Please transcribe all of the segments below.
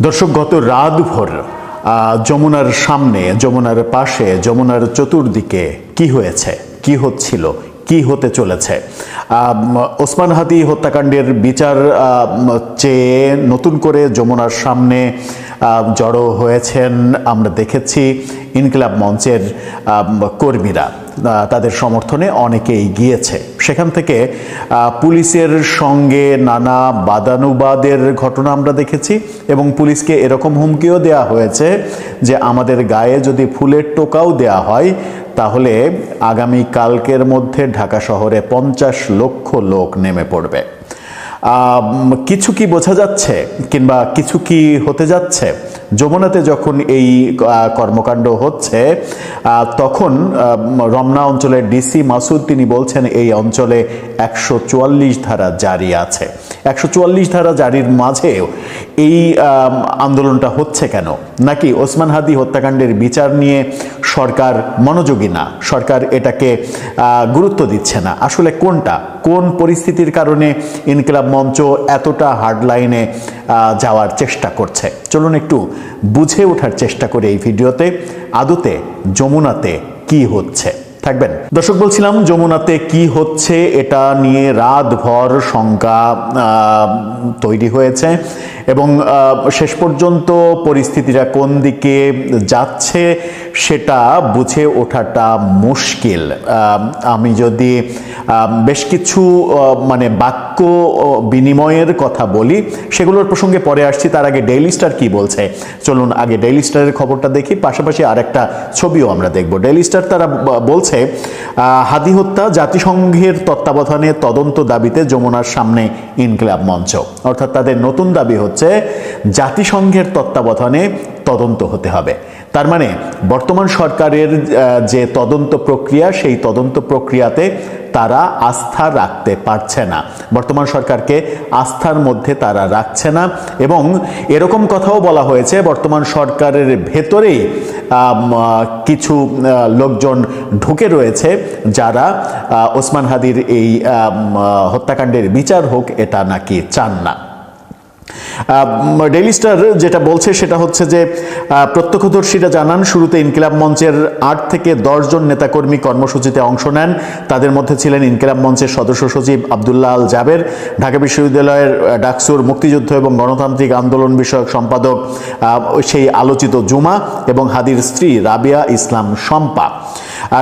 দর্শক, গত রাতভর যমুনার সামনে, যমুনার পাশে, যমুনার চতুর্দিকে কি হয়েছে, কি হচ্ছিল, কি হতে চলেছে, ওসমান হাদি হত্যাকাণ্ডের বিচার চেয়ে নতুন করে যমুনার সামনে জড়ো হয়েছেন আমরা দেখেছি ইনকিলাব মঞ্চের কর্মীরা। তাদের সমর্থনে অনেকেই গিয়েছে। সেখান থেকে পুলিশের সঙ্গে নানা বাদানুবাদের ঘটনা আমরা দেখেছি এবং পুলিশকে এরকম হুমকিও দেওয়া হয়েছে যে আমাদের গায়ে যদি ফুলের টোকাও দেওয়া হয় তাহলে আগামী কালকের মধ্যে ঢাকা শহরে 50 লক্ষ লোক নেমে পড়বে। কিছু কি বোঝা যাচ্ছে কিংবা কিছু কি হতে যাচ্ছে? যমুনাতে যখন এই কর্মকাণ্ড হচ্ছে তখন রমনা অঞ্চলের ডিসি মাসুদ তিনি বলছেন এই অঞ্চলে 144 ধারা জারি আছে। 144 ধারা জারির মাঝেও এই আন্দোলনটা হচ্ছে কেন? নাকি ওসমান হাদি হত্যাকাণ্ডের বিচার নিয়ে সরকার মনোযোগী না, সরকার এটাকে গুরুত্ব দিচ্ছে না? আসলে কোনটা, কোন পরিস্থিতির কারণে ইনকিলাব মঞ্চ এতটা হার্ড লাইনে যাওয়ার চেষ্টা করছে? চলুন একটু বুঝে ওঠার চেষ্টা করে এই ভিডিওতে আদতে যমুনাতে কি হচ্ছে। থাকবেন দর্শক। বলছিলাম যমুনাতে কি হচ্ছে এটা নিয়ে রাতভর শঙ্কা তৈরি হয়েছে এবং শেষ পর্যন্ত পরিস্থিতিটা কোন দিকে যাচ্ছে সেটা বুঝে ওঠাটা মুশকিল। আমি যদি বেশ কিছু বাক্য বিনিময়ের কথা বলি সেগুলোর প্রসঙ্গে পরে আসছি, তার আগে ডেইলি স্টার কি বলছে চলুন আগে ডেইলি স্টারের খবরটা দেখি, পাশাপাশি আরেকটা ছবিও আমরা দেখব। ডেইলি স্টার তারা বলছে হাদি হত্যা জাতিসংঘের তত্ত্বাবধানে তদন্ত দাবিতে যমুনার সামনে ইনকিলাব মঞ্চ। অর্থাৎ তাদের নতুন দাবি হচ্ছে জাতিসংঘের তত্ত্বাবধানে তদন্ত হতে হবে। তার মানে বর্তমান সরকারের যে তদন্ত প্রক্রিয়া সেই তদন্ত প্রক্রিয়াতে তারা আস্থা রাখতে পারছে না, বর্তমান সরকারকে আস্থার মধ্যে তারা রাখছে না। এবং এরকম কথাও বলা হয়েছে বর্তমান সরকারের ভেতরেই কিছু লোকজন ঢুকে রয়েছে যারা ওসমান হাদির এই হত্যাকাণ্ডের বিচার হোক এটা নাকি চান না। ডেইলি স্টার যেটা বলছে সেটা হচ্ছে যে প্রত্যক্ষদর্শীরা জানান শুরুতে ইনকিলাব মঞ্চের 8 থেকে 10 জন নেতাকর্মী কর্মসূচিতে অংশ নেন। তাদের মধ্যে ছিলেন ইনকিলাব মঞ্চের সদস্য সচিব আব্দুল্লাহ আল জাবের, ঢাকা বিশ্ববিদ্যালয়ের ডাকসুর মুক্তিযুদ্ধ এবং গণতান্ত্রিক আন্দোলন বিষয়ক সম্পাদক সেই আলোচিত জুমা এবং হাদির স্ত্রী রাবিয়া ইসলাম শম্পা।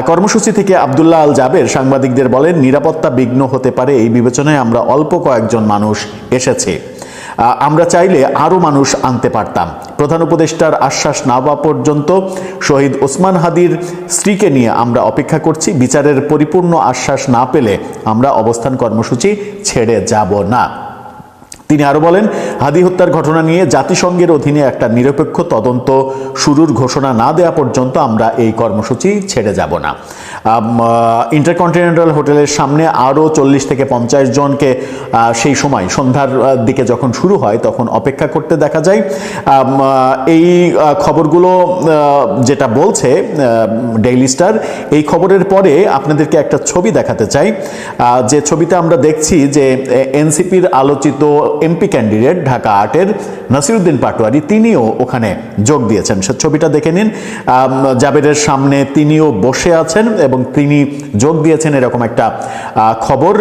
কর্মসূচি থেকে আব্দুল্লাহ আল জাবের সাংবাদিকদের বলেন, নিরাপত্তা বিঘ্ন হতে পারে এই বিবেচনায় আমরা অল্প কয়েকজন মানুষ এসেছি, আমরা চাইলে আরও মানুষ আনতে পারতাম। প্রধান উপদেষ্টার আশ্বাস না পাওয়া পর্যন্ত শহীদ ওসমান হাদির স্ত্রীকে নিয়ে আমরা অপেক্ষা করছি, বিচারের পরিপূর্ণ আশ্বাস না পেলে আমরা অবস্থান কর্মসূচি ছেড়ে যাব না। তিনি আরো বলেন, হাদি হত্যার ঘটনা নিয়ে জাতিসংঘের অধীনে একটা নিরপেক্ষ তদন্ত শুরুর ঘোষণা না দেওয়া পর্যন্ত আমরা এই কর্মসূচি ছেড়ে যাব না। ইন্টারকন্টিনেন্টাল হোটেলের সামনে আরও 40 থেকে 50 জনকে সেই সময় সন্ধ্যার দিকে যখন শুরু হয় তখন অপেক্ষা করতে দেখা যায়। এই খবরগুলো যেটা বলছে ডেইলি স্টার, এই খবরের পরে আপনাদেরকে একটা ছবি দেখাতে চাই, যে ছবিতে আমরা দেখছি যে এনসিপির আলোচিত এমপি ক্যান্ডিডেট ঢাকা 8-এর নাসিরউদ্দিন পাটোয়ারি তিনিও ওখানে যোগ দিয়েছেন। সে ছবিটা দেখে নিন। জাবেরের সামনে তিনিও বসে আছেন এবং তিনি যোগ দিয়েছেন, এরকম একটা খবর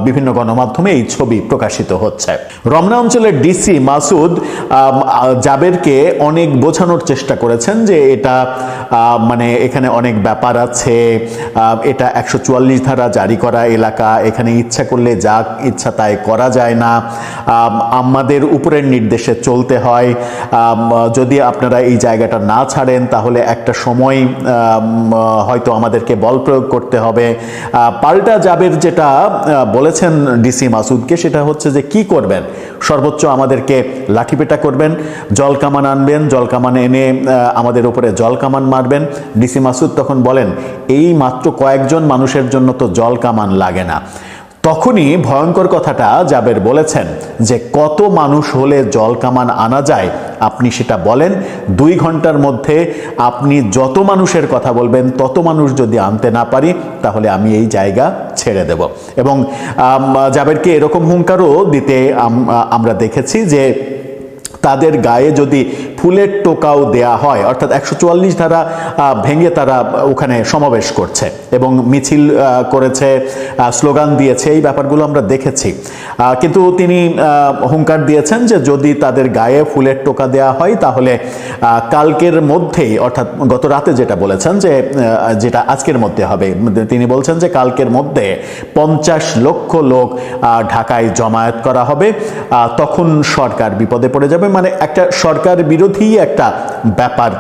বিভিন্ন গণমাধ্যমে এই ছবি প্রকাশিত হচ্ছে। রমনা অঞ্চলের ডিসি মাসুদ জাবেরকে অনেক বোঝানোর চেষ্টা করেছেন যে এটা এখানে অনেক ব্যাপার আছে, এটা 144 ধারা জারি করা এলাকা, এখানে ইচ্ছা করলে যা ইচ্ছা তাই করা যায় না, আমাদের উপরের নির্দেশে চলতে হয়, যদি আপনারা এই জায়গাটা না ছাড়েন তাহলে একটা সময় হয়তো আমাদেরকে বল প্রয়োগ করতে হবে। পাল্টা জাবের যেটা বলেছেন ডিসি মাসুদকে সেটা হচ্ছে যে কি করবেন, সর্বোচ্চ আমাদেরকে লাঠিপেটা করবেন, জল কামান আনবেন, জল কামান এনে আমাদের উপরে জল কামান মারবেন। ডিসি মাসুদ তখন বলেন, এই মাত্র কয়েকজন মানুষের জন্য তো জল কামান লাগে না। তখনই ভয়ঙ্কর কথাটা জাবের বলেছেন যে কত মানুষ হলে জল কামান আনা যায় আপনি সেটা বলেন, 2 ঘন্টার মধ্যে আপনি যত মানুষের কথা বলবেন তত মানুষ যদি আনতে না পারি তাহলে আমি এই জায়গা ছেড়ে দেব। এবং জাবেরকে এরকম হুঙ্কারও দিতে আমরা দেখেছি যে তাদের গায়ে যদি ফুলের টোকাও দেয়া হয়, অর্থাৎ 144 ধারা ভেঙে তারা ওখানে সমাবেশ করছে এবং মিছিল করেছে, স্লোগান দিয়েছে, এই ব্যাপারগুলো আমরা দেখেছি। কিন্তু তিনি হুঙ্কার দিয়েছেন যে যদি তাদের গায়ে ফুলের টোকা দেয়া হয় তাহলে কালকের মধ্যেই, অর্থাৎ গত রাতে যেটা বলেছেন যে যেটা আজকের মধ্যে হবে, তিনি বলছেন যে কালকের মধ্যে 50 লক্ষ লোক ঢাকায় জমায়েত করা হবে, তখন সরকার বিপদে পড়ে যাবে। মানে একটা সরকার বিরোধী একটা ব্যাপার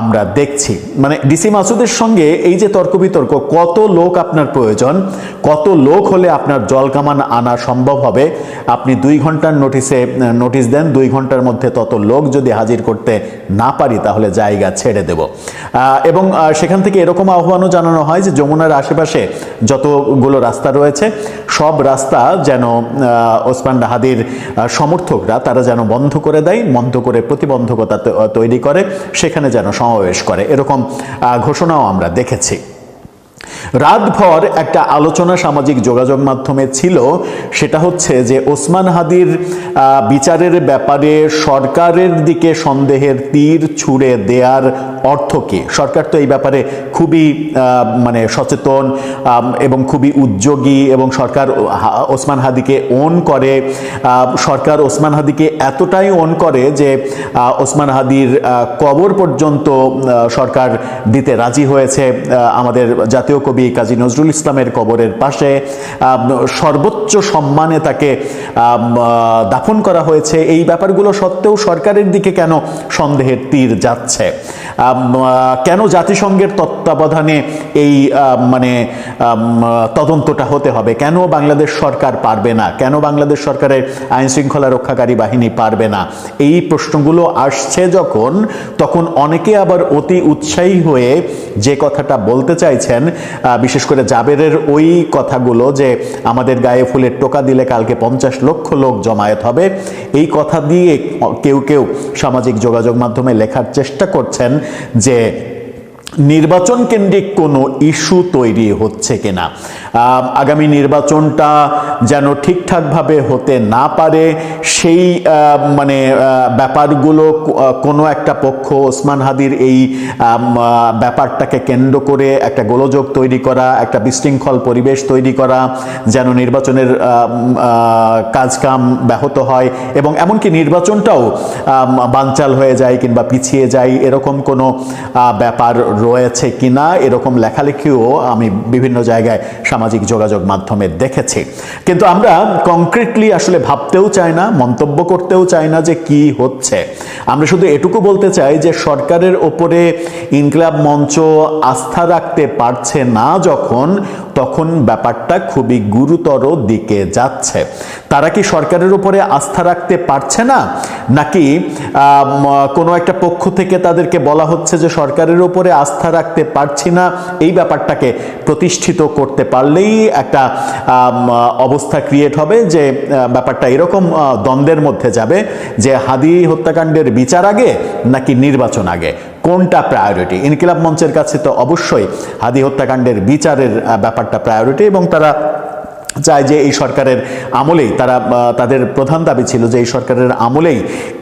আমরা দেখছি। মানে ডিসি মাসুদের সঙ্গে এই যে তর্ক বিতর্ক, কত লোক আপনার প্রয়োজন, কত লোক হলে আপনার জলকামান আনা সম্ভব হবে, আপনি 2 ঘন্টার নোটিশ দেন, 2 ঘন্টার মধ্যে তত লোক যদি হাজির করতে না পারি তাহলে জায়গা ছেড়ে দেব। এবং সেখান থেকে এরকম আহ্বানও জানানো হয় যে যমুনার আশেপাশে যতগুলো রাস্তা রয়েছে সব রাস্তা যেন ওসমান হাদির সমর্থকরা তারা যেন বন্ধ করে দেয়, বন্ধ করে প্রতিবন্ধকতা তৈরি করে, সেখানে যেন সমাবেশ করে, এরকম ঘোষণাও আমরা দেখেছি। রাতভর একটা আলোচনা সামাজিক যোগাযোগ মাধ্যমে ছিল, সেটা হচ্ছে যে ওসমান হাদির বিচারের ব্যাপারে সরকারের দিকে সন্দেহের তীর ছুঁড়ে দেওয়ার অর্থ কি। সরকার তো এই ব্যাপারে খুবই মানে সচেতন এবং খুবই উদ্যোগী, এবং সরকার ওসমান হাদিকে ওন করে। সরকার ওসমান হাদিকে এতটাই ওন করে যে ওসমান হাদির কবর পর্যন্ত সরকার দিতে রাজি হয়েছে। আমাদের জাতীয় কবি কাজী নজরুল ইসলামের কবরের পাশে সর্বোচ্চ সম্মানে তাকে দাফন করা হয়েছে। এই ব্যাপারগুলো সত্ত্বেও সরকারের দিকে কেন সন্দেহের তীর যাচ্ছে? কেন জাতিসংঘের তত্ত্বাবধানে এই মানে তদন্তটা হতে হবে? কেন বাংলাদেশ সরকার পারবে না? কেন বাংলাদেশ সরকারের আইন শৃঙ্খলা রক্ষাকারী বাহিনী পারবে না? এই প্রশ্নগুলো আসছে যখন, তখন অনেকে আবার অতি উৎসাহী হয়ে যে কথাটা বলতে চাইছেন, বিশেষ করে জাবেরের ওই কথাগুলো যে আমাদের গায়ে ফুলের টোকা দিলে কালকে 50 লক্ষ লোক জমায়েত হবে, এই কথা দিয়ে কেউ কেউ সামাজিক যোগাযোগ মাধ্যমে লেখার চেষ্টা করছেন যে নির্বাচন কেন্দ্রিক কোনো ইস্যু তৈরি হচ্ছে কিনা, আগামী নির্বাচনটা যেন ঠিকঠাকভাবে হতে না পারে, সেই মানে ব্যাপারগুলো কোনো একটা পক্ষ ওসমান হাদির এই ব্যাপারটাকে কেন্দ্র করে একটা গোলযোগ তৈরি করা, একটা বিশৃঙ্খল পরিবেশ তৈরি করা, যেন নির্বাচনের কাজকাম ব্যাহত হয় এবং এমনকি নির্বাচনটাও বানচাল হয়ে যায় কিংবা পিছিয়ে যায়, এরকম কোনো ব্যাপার রয়েছে কিনা, এরকম লেখালেখিও আমি বিভিন্ন জায়গায় সামাজিক যোগাযোগ মাধ্যমে দেখেছি। কিন্তু আমরা কংক্রিটলি আসলে ভাবতেও চাই না, মন্তব্য করতেও চাই না যে কি হচ্ছে। আমরা শুধু এটুকু বলতে চাই যে সরকারের ওপরে ইনকিলাব মঞ্চ আস্থা রাখতে পারছে না যখন, তখন ব্যাপারটা খুবই গুরুতর দিকে যাচ্ছে। তারা কি সরকারের উপরে আস্থা রাখতে পারছে না, নাকি কোনো একটা পক্ষ থেকে তাদেরকে বলা হচ্ছে যে সরকারের উপরে আস্থা রাখতে পারছি না, এই ব্যাপারটাকে প্রতিষ্ঠিত করতে পারলেই একটা অবস্থা ক্রিয়েট হবে যে ব্যাপারটা এরকম দ্বন্দ্বের মধ্যে যাবে যে হাদি হত্যাকাণ্ডের বিচার আগে নাকি নির্বাচন আগে, কোনটা প্রায়োরিটি? ইনকিলাব মঞ্চের কাছে তো অবশ্যই হাদি হত্যাকাণ্ডের বিচারের ব্যাপারটা প্রায়োরিটি, এবং তারা চায় যে এই সরকারের আমলেই, তাদের প্রধান দাবি ছিল যে এই সরকারের আমলেই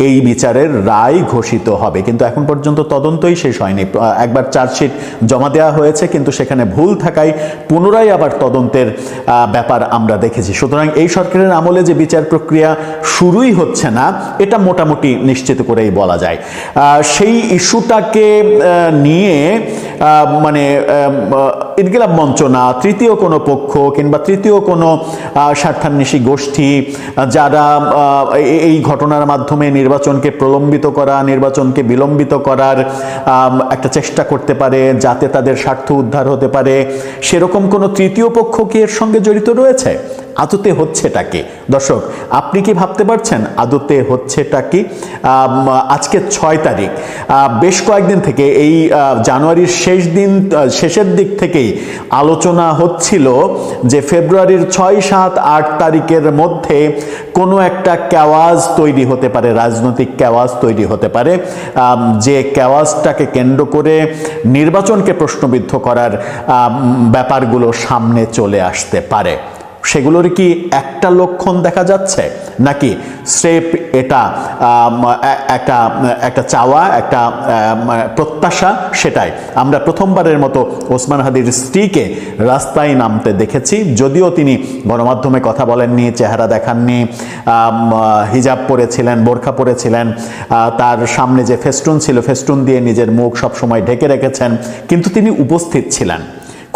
এই বিচারের রায় ঘোষিত হবে। কিন্তু এখন পর্যন্ত তদন্তই শেষ হয়নি। একবার চার্জশিট জমা দেওয়া হয়েছে, কিন্তু সেখানে ভুল থাকায় পুনরায় আবার তদন্তের ব্যাপার আমরা দেখেছি। সুতরাং এই সরকারের আমলে যে বিচার প্রক্রিয়া শুরুই হচ্ছে না, এটা মোটামুটি নিশ্চিত করেই বলা যায়। সেই ইস্যুটাকে নিয়ে মানে ইনকিলাব মঞ্চ না, তৃতীয় কোনো পক্ষ কিংবা তৃতীয় কোনো স্বার্থান্বেষী গোষ্ঠী যারা এই ঘটনার মাধ্যমে নির্বাচনকে প্রলম্বিত করা, নির্বাচনকে বিলম্বিত করার একটা চেষ্টা করতে পারে যাতে তাদের স্বার্থ উদ্ধার হতে পারে, সেরকম কোনো তৃতীয় পক্ষ কি এর সঙ্গে জড়িত রয়েছে? আদতে হচ্ছেটা কি? দর্শক, আপনি কি ভাবতে পারছেন আদতে হচ্ছেটা কি? আজকে 6 তারিখ, বেশ কয়েকদিন থেকে এই জানুয়ারির শেষের দিক থেকেই আলোচনা হচ্ছিল যে ফেব্রুয়ারির 6, 7, 8 তারিখের মধ্যে কোনো একটা ক্যাওয়াজ তৈরি হতে পারে, রাজনৈতিক ক্যাওয়াজ তৈরি হতে পারে, যে ক্যাওয়াজটাকে কেন্দ্র করে নির্বাচনকে প্রশ্নবিদ্ধ করার ব্যাপারগুলো সামনে চলে আসতে পারে। সেগুলোর কি একটা লক্ষণ দেখা যাচ্ছে, নাকি স্রেফ এটা একটা একটা চাওয়া, একটা প্রত্যাশা? সেটাই আমরা প্রথমবারের মতো ওসমান হাদির স্ত্রীকে রাস্তায় নামতে দেখেছি, যদিও তিনি গণমাধ্যমে কথা বলেননি, চেহারা দেখাননি, হিজাব পরেছিলেন, বোরখা পরেছিলেন, তার সামনে যে ফেস্টুন ছিল ফেস্টুন দিয়ে নিজের মুখ সবসময় ঢেকে রেখেছেন, কিন্তু তিনি উপস্থিত ছিলেন।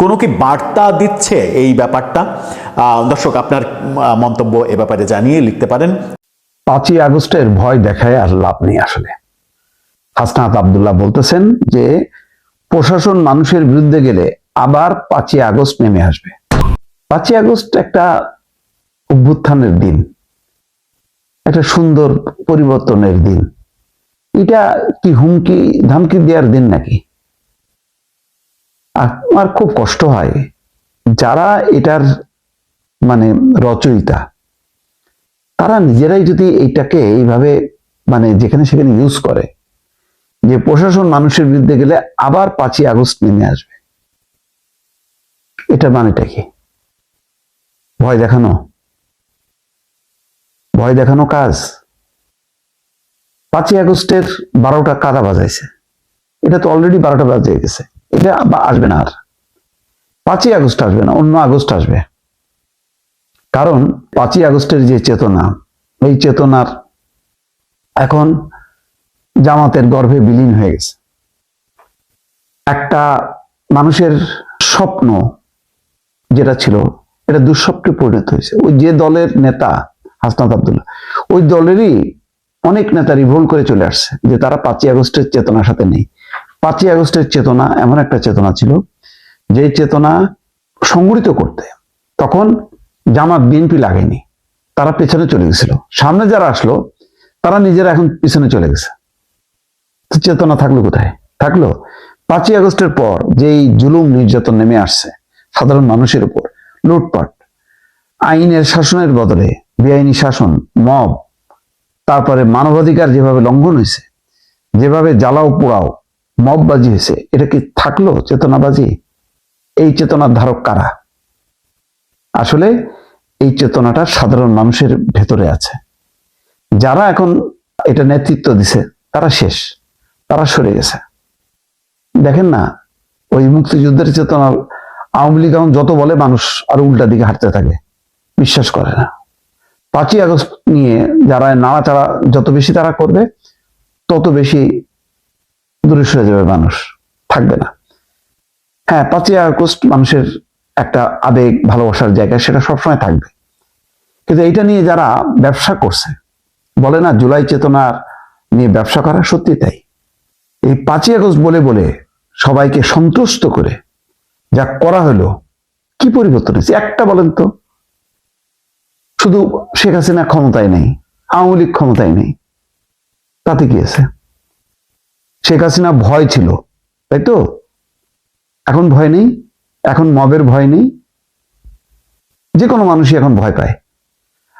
কোনো কি বার্তা দিচ্ছে এই ব্যাপারটা? দর্শক, আপনার মন্তব্য এ ব্যাপারে জানিয়ে লিখতে পারেন। 5ই আগস্টের ভয় দেখায় আর লাভ নেই। আসলে হাসনাত আব্দুল্লাহ বলতেছেন যে প্রশাসন মানুষের বিরুদ্ধে গেলে আবার 5ই আগস্ট নেমে আসবে। 5ই আগস্ট একটা অভ্যুত্থানের দিন, একটা সুন্দর পরিবর্তনের দিন। এটা কি হুমকি ধামকি দেওয়ার দিন নাকি? আমার খুব কষ্ট হয় যারা এটার মানে রচয়িতা, তারা নিজেরাই যদি এইটাকে এইভাবে যেখানে সেখানে ইউজ করে, যে প্রশাসন মানুষের বিরুদ্ধে গেলে আবার 5ই আগস্ট নেমে আসবে, এটা মানেটা কি? ভয় দেখানো, ভয় দেখানো কাজ। 5ই আগস্টের 12টা কারা বাজাইছে? এটা তো অলরেডি 12টা বাজে গেছে। এটা আসবে না আর, 5ই আগস্ট আসবে না, অন্য আগস্ট আসবে। কারণ 5ই আগস্টের যে চেতনা, এই চেতনার এখন জামাতের গর্ভে বিলীন হয়ে গেছে। একটা মানুষের স্বপ্ন যেটা ছিল, এটা দুঃস্বপ্নে পরিণত হয়েছে। ওই যে দলের নেতা হাসনাত আব্দুল্লাহ, ওই দলেরই অনেক নেতা রিভোল্ট করে চলে আসছে যে তারা 5ই আগস্টের চেতনার সাথে নেই। 5ই আগস্টের চেতনা এমন একটা চেতনা ছিল, যে চেতনা সংগঠিত করতে তখন জামাত বিএনপি লাগেনি, তারা পেছনে চলে গেছিল। সামনে যারা আসলো তারা নিজেরা এখন পিছনে চলে গেছে। চেতনা থাকলো কোথায়? থাকলো 5ই আগস্টের পর যেই জুলুম নির্যাতন নেমে আসছে সাধারণ মানুষের উপর, লুটপাট, আইনের শাসনের বদলে বেআইনি শাসন, মব, তারপরে মানবাধিকার যেভাবে লঙ্ঘন হয়েছে, যেভাবে জ্বালাও পোড়াও মববাজি হয়েছে, এটা কি থাকলো চেতনাবাজি? এই চেতনার ধারক কারা? আসলে এই চেতনাটা সাধারণ মানুষের ভেতরে আছে। যারা এখন এটা নেতৃত্ব দিছে তারা শেষ, তারা সরে গেছে। দেখেন না, ওই মুক্তিযুদ্ধের চেতনা আওয়ামী লীগ এখন যত বলে মানুষ আর উল্টা দিকে হাঁটতে থাকে, বিশ্বাস করে না। 5ই আগস্ট নিয়ে যারা নাড়াচাড়া যত বেশি তারা করবে, তত বেশি দূরে সরে যাবে মানুষ, থাকবে না। হ্যাঁ, 5ই আগস্ট মানুষের একটা আবেগ ভালোবাসার জায়গা, সেটা সবসময় থাকবে। কিন্তু এইটা নিয়ে যারা ব্যবসা করছে, বলে না জুলাই চেতনার নিয়ে ব্যবসা করা, সত্যি তাই। এই 5ই আগস্ট বলে বলে সবাইকে সন্তুষ্ট করে যা করা হলো, কি পরিবর্তন হয়েছে একটা বলেন তো? শুধু শেখ হাসিনা ক্ষমতায় নেই, আওয়ামী লীগ ক্ষমতায় নেই, তাতে কি আছে? শেখ হাসিনা ভয় ছিল, তাই তো? এখন ভয় নেই, এখন মবের ভয় নেই, যে কোনো মানুষই এখন ভয় পায়।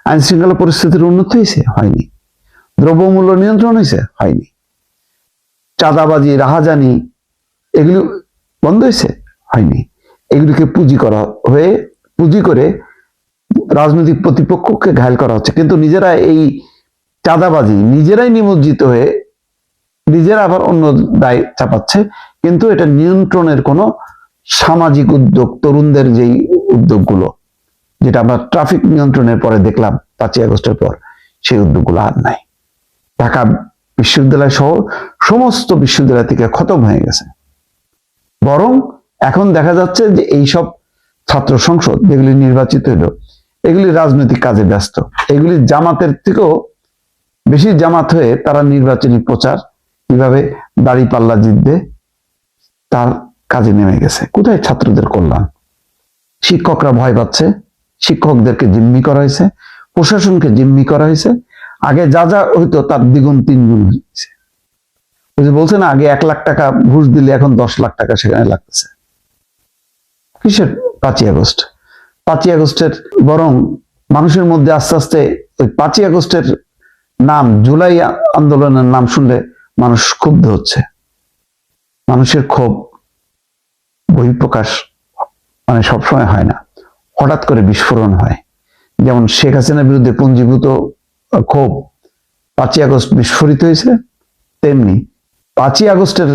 আইন শৃঙ্খলা পরিস্থিতির উন্নতি হয়েছে? হয়নি। দ্রব্যমূল্য নিয়ন্ত্রণ হয়েছে? হয়নি। চাঁদাবাজি, রাহাজানি, এগুলো বন্ধ হয়েছে? হয়নি। এগুলিকে পুঁজি করে রাজনৈতিক প্রতিপক্ষকে ঘায়েল করা হচ্ছে, কিন্তু নিজেরা এই চাঁদাবাজি নিজেরাই নিমজ্জিত হয়ে নিজেরা আবার অন্য দায় চাপাচ্ছে। কিন্তু এটা নিয়ন্ত্রণের কোনো সামাজিক উদ্যোগ, তরুণদের যেই উদ্যোগগুলো, যেটা আমরা ট্রাফিক নিয়ন্ত্রণের পরে দেখলাম 5ই আগস্টের পর, সেই উদ্যোগগুলো আর নাই। ঢাকা বিশ্ববিদ্যালয় সহ সমস্ত বিশ্ববিদ্যালয় থেকে খতম হয়ে গেছে। বরং এখন দেখা যাচ্ছে যে এইসব ছাত্র সংসদ যেগুলি নির্বাচিত হলো, এগুলি রাজনৈতিক কাজে ব্যস্ত। এগুলি জামাতের থেকেও বেশি জামাত হয়ে তারা নির্বাচনী প্রচার, কিভাবে দাড়ি পাল্লা জিতবে, তার কাজে নেমে গেছে। কোথায় ছাত্রদের কল্যাণ? শিক্ষকরা ভয় পাচ্ছে, শিক্ষকদেরকে জিম্মি করা হয়েছে, প্রশাসনকে জিম্মি করা হয়েছে। আগে যা যা হইতো তার দ্বিগুণ তিনগুণ হয়েছে। ওই যে বলছে না, আগে 1 লাখ টাকা ঘুষ দিলে এখন 10 লাখ টাকা সেখানে লাগতেছে। কিসের 5ই আগস্ট? 5ই আগস্টের বরং মানুষের মধ্যে আস্তে আস্তে ওই 5ই আগস্টের নাম, জুলাই আন্দোলনের নাম শুনলে মানুষ ক্ষুব্ধ হচ্ছে। মানুষের ক্ষোভ বহিঃপ্রকাশ সবসময় হয় না, হঠাৎ করে বিস্ফোরণ হয়, যেমন শেখ হাসিনার বিরুদ্ধে পুঞ্জীভূত ক্ষোভ 5ই আগস্ট বিস্ফোরিত হয়েছে, তেমনি 5ই আগস্টের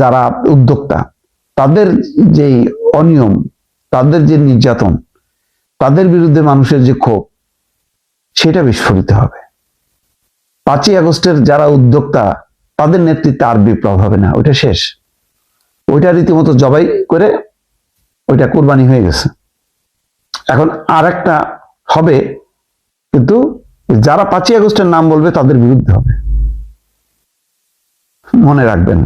যারা উদ্যোক্তা, তাদের যেই অনিয়ম, তাদের যে নির্যাতন, তাদের বিরুদ্ধে মানুষের যে ক্ষোভ, সেটা বিস্ফোরিত হবে। 5ই আগস্টের যারা উদ্যোক্তা, তাদের নেতৃত্বে আর বিপ্লব হবে না, ওইটা শেষ। ওইটা রীতিমতো জবাই করে ওইটা কোরবানি হয়ে গেছে। এখন আর একটা হবে, কিন্তু যারা 5ই আগস্টের নাম বলবে তাদের বিরুদ্ধে হবে, মনে রাখবেন।